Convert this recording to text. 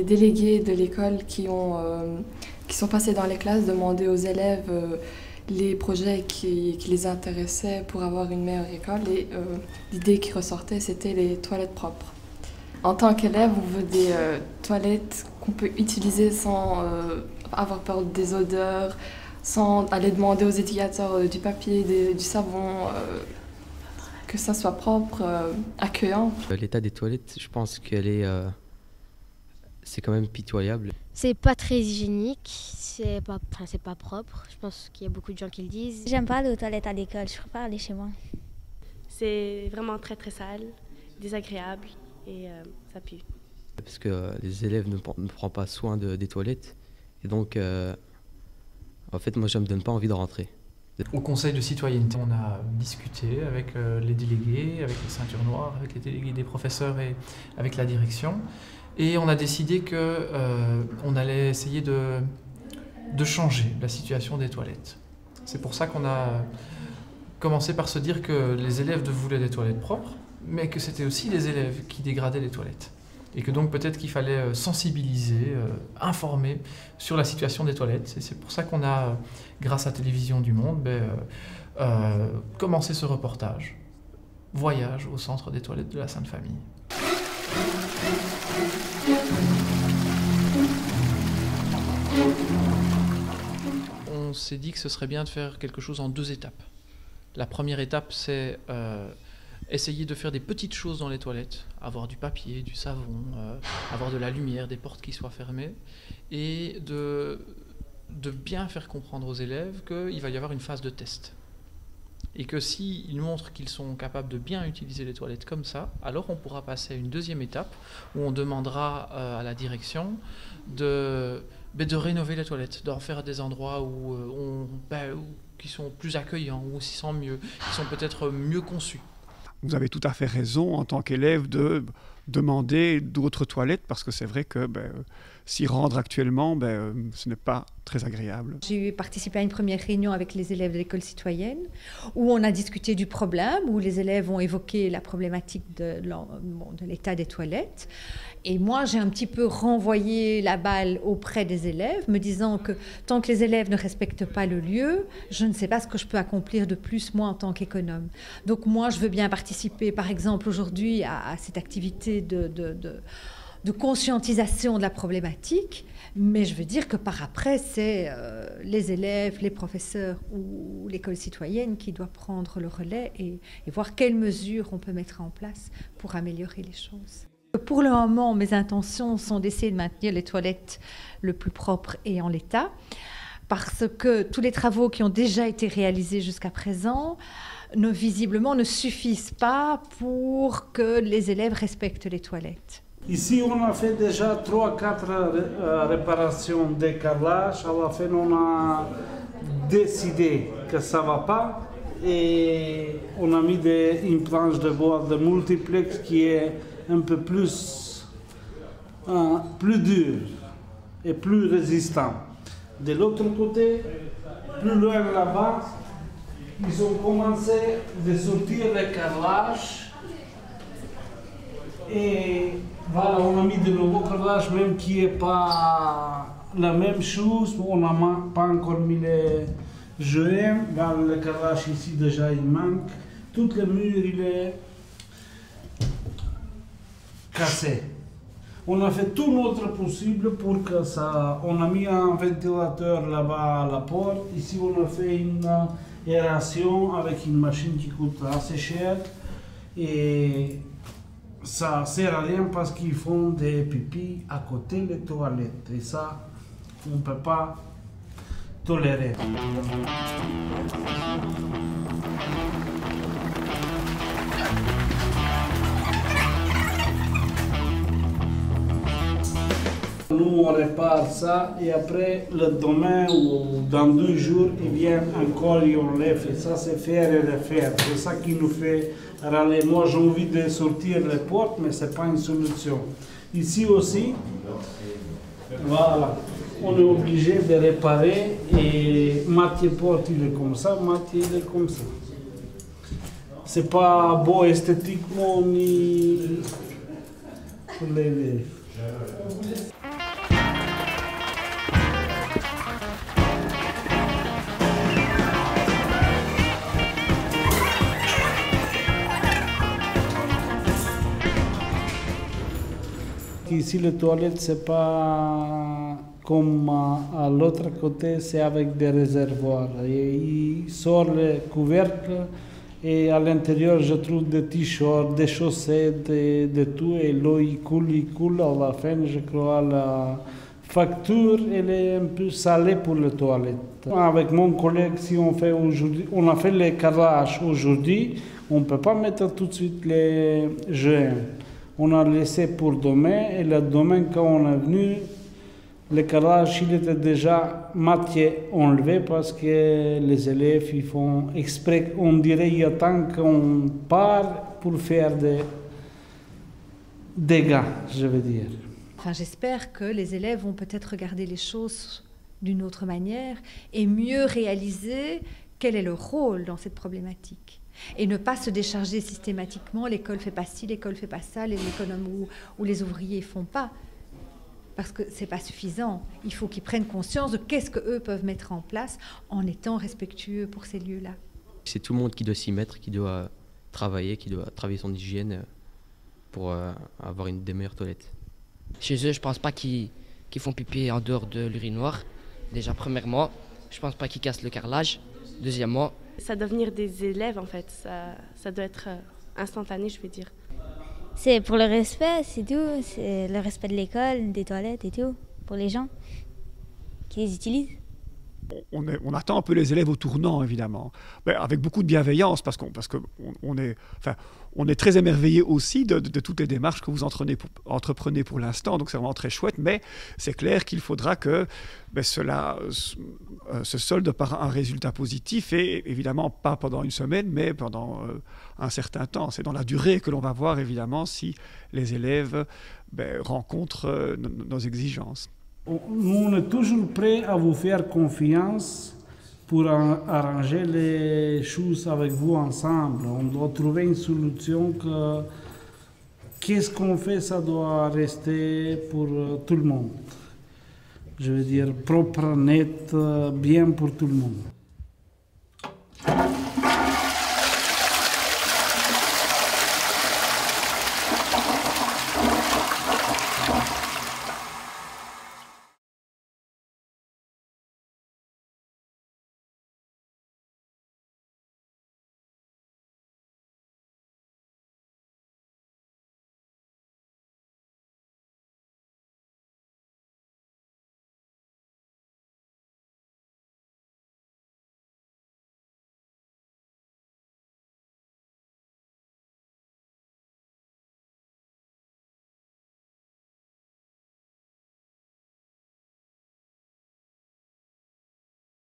les délégués de l'école qui sont passés dans les classes demander aux élèves les projets qui les intéressaient pour avoir une meilleure école. Et l'idée qui ressortait, c'était les toilettes propres. En tant qu'élève, on veut des toilettes qu'on peut utiliser sans avoir peur des odeurs, sans aller demander aux éducateurs du papier, du savon, que ça soit propre, accueillant. L'état des toilettes, je pense c'est quand même pitoyable. C'est pas très hygiénique, c'est pas propre. Je pense qu'il y a beaucoup de gens qui le disent. J'aime pas aller aux toilettes à l'école, je préfère aller chez moi. C'est vraiment très très sale, désagréable et ça pue. Parce que les élèves ne prennent pas soin des toilettes. Et donc, en fait, moi, ça ne me donne pas envie de rentrer. Au conseil de citoyenneté, on a discuté avec les délégués, avec les ceintures noires, avec les délégués des professeurs et avec la direction. Et on a décidé qu'on allait essayer de changer la situation des toilettes. C'est pour ça qu'on a commencé par se dire que les élèves voulaient des toilettes propres, mais que c'était aussi les élèves qui dégradaient les toilettes. Et que donc peut-être qu'il fallait sensibiliser, informer sur la situation des toilettes. Et c'est pour ça qu'on a, grâce à Télévision du Monde, commencé ce reportage. Voyage au centre des toilettes de la Sainte Famille. On s'est dit que ce serait bien de faire quelque chose en 2 étapes. La première étape, c'est essayer de faire des petites choses dans les toilettes, avoir du papier, du savon, avoir de la lumière, des portes qui soient fermées, et de bien faire comprendre aux élèves qu'il va y avoir une phase de test. Et que s'ils montrent qu'ils sont capables de bien utiliser les toilettes comme ça, alors on pourra passer à une 2e étape où on demandera à la direction de rénover les toilettes, d'en faire des endroits qui sont plus accueillants, où on s'y sent mieux, qui sont peut-être mieux conçus. Vous avez tout à fait raison en tant qu'élève de demander d'autres toilettes parce que c'est vrai que s'y rendre actuellement, ce n'est pas très agréable. J'ai participé à une première réunion avec les élèves de l'école citoyenne où on a discuté du problème, où les élèves ont évoqué la problématique de l'état des toilettes. Et moi, j'ai un petit peu renvoyé la balle auprès des élèves, me disant que tant que les élèves ne respectent pas le lieu, je ne sais pas ce que je peux accomplir de plus, moi, en tant qu'économe. Donc moi, je veux bien participer, par exemple, aujourd'hui, à cette activité de conscientisation de la problématique, mais je veux dire que par après, c'est les élèves, les professeurs ou l'école citoyenne qui doit prendre le relais et voir quelles mesures on peut mettre en place pour améliorer les choses. Pour le moment, mes intentions sont d'essayer de maintenir les toilettes le plus propres et en l'état, parce que tous les travaux qui ont déjà été réalisés jusqu'à présent, visiblement, ne suffisent pas pour que les élèves respectent les toilettes. Ici, on a fait déjà 3-4 réparations de carrelage. À la fin, on a décidé que ça ne va pas et on a mis une planche de bois de multiplex qui est un peu plus dur et plus résistant. De l'autre côté, plus loin là-bas, ils ont commencé à sortir le carrelage et voilà, on a mis de nouveau carrelage même qui n'est pas la même chose. On n'a pas encore mis les joints. Le carrelage ici déjà il manque. Tout le mur il est cassé. On a fait tout notre possible pour que ça. On a mis un ventilateur là-bas à la porte. Ici on a fait une aération avec une machine qui coûte assez cher. Et ça sert à rien parce qu'ils font des pipis à côté des toilettes. Et ça, on ne peut pas tolérer. Nous, on répare ça et après, le demain ou dans 2 jours, ils viennent encore et on lève. Et ça, c'est faire et refaire. C'est ça qui nous fait râler. Moi, j'ai envie de sortir les portes, mais ce n'est pas une solution. Ici aussi, voilà, on est obligé de réparer et moitié porte, il est comme ça, moitié il est comme ça. C'est pas beau esthétiquement ni pour les élèves. ici, les toilettes, c'est pas comme à l'autre côté, c'est avec des réservoirs. Et il sort les couvercles et à l'intérieur, je trouve des t-shirts, des chaussettes, de tout. Et l'eau, il coule. À la fin, je crois, la facture, elle est un peu salée pour les toilettes. Avec mon collègue, si on fait aujourd'hui, on a fait les carrelages aujourd'hui, on ne peut pas mettre tout de suite les GM. On a laissé pour demain, et le demain, quand on est venu, le carrelage, il était déjà moitié enlevé parce que les élèves, ils font exprès, on dirait, il y a tant qu'on part pour faire des dégâts, je veux dire. Enfin, j'espère que les élèves vont peut-être regarder les choses d'une autre manière et mieux réaliser quel est leur rôle dans cette problématique. Et ne pas se décharger systématiquement, l'école fait pas ci, l'école fait pas ça, les économes ou les ouvriers font pas. Parce que c'est pas suffisant. Il faut qu'ils prennent conscience de qu'est-ce qu'eux peuvent mettre en place en étant respectueux pour ces lieux-là. C'est tout le monde qui doit s'y mettre, qui doit travailler son hygiène pour avoir des meilleures toilettes. Chez eux, je pense pas qu'ils font pipi en dehors de l'urinoir. Déjà, premièrement, je pense pas qu'ils cassent le carrelage. Deuxièmement, ça doit venir des élèves en fait, ça doit être instantané, je veux dire. C'est pour le respect, c'est tout. C'est le respect de l'école, des toilettes et tout, pour les gens qui les utilisent. On attend un peu les élèves au tournant, évidemment, mais avec beaucoup de bienveillance, parce qu'on est très émerveillé aussi de toutes les démarches que vous entreprenez pour l'instant, donc c'est vraiment très chouette, mais c'est clair qu'il faudra que cela se solde par un résultat positif, et évidemment pas pendant une semaine, mais pendant un certain temps. C'est dans la durée que l'on va voir, évidemment, si les élèves rencontrent nos exigences. Nous, on est toujours prêts à vous faire confiance pour arranger les choses avec vous ensemble. On doit trouver une solution qu'est-ce qu'on fait, ça doit rester pour tout le monde. Je veux dire propre, net, bien pour tout le monde.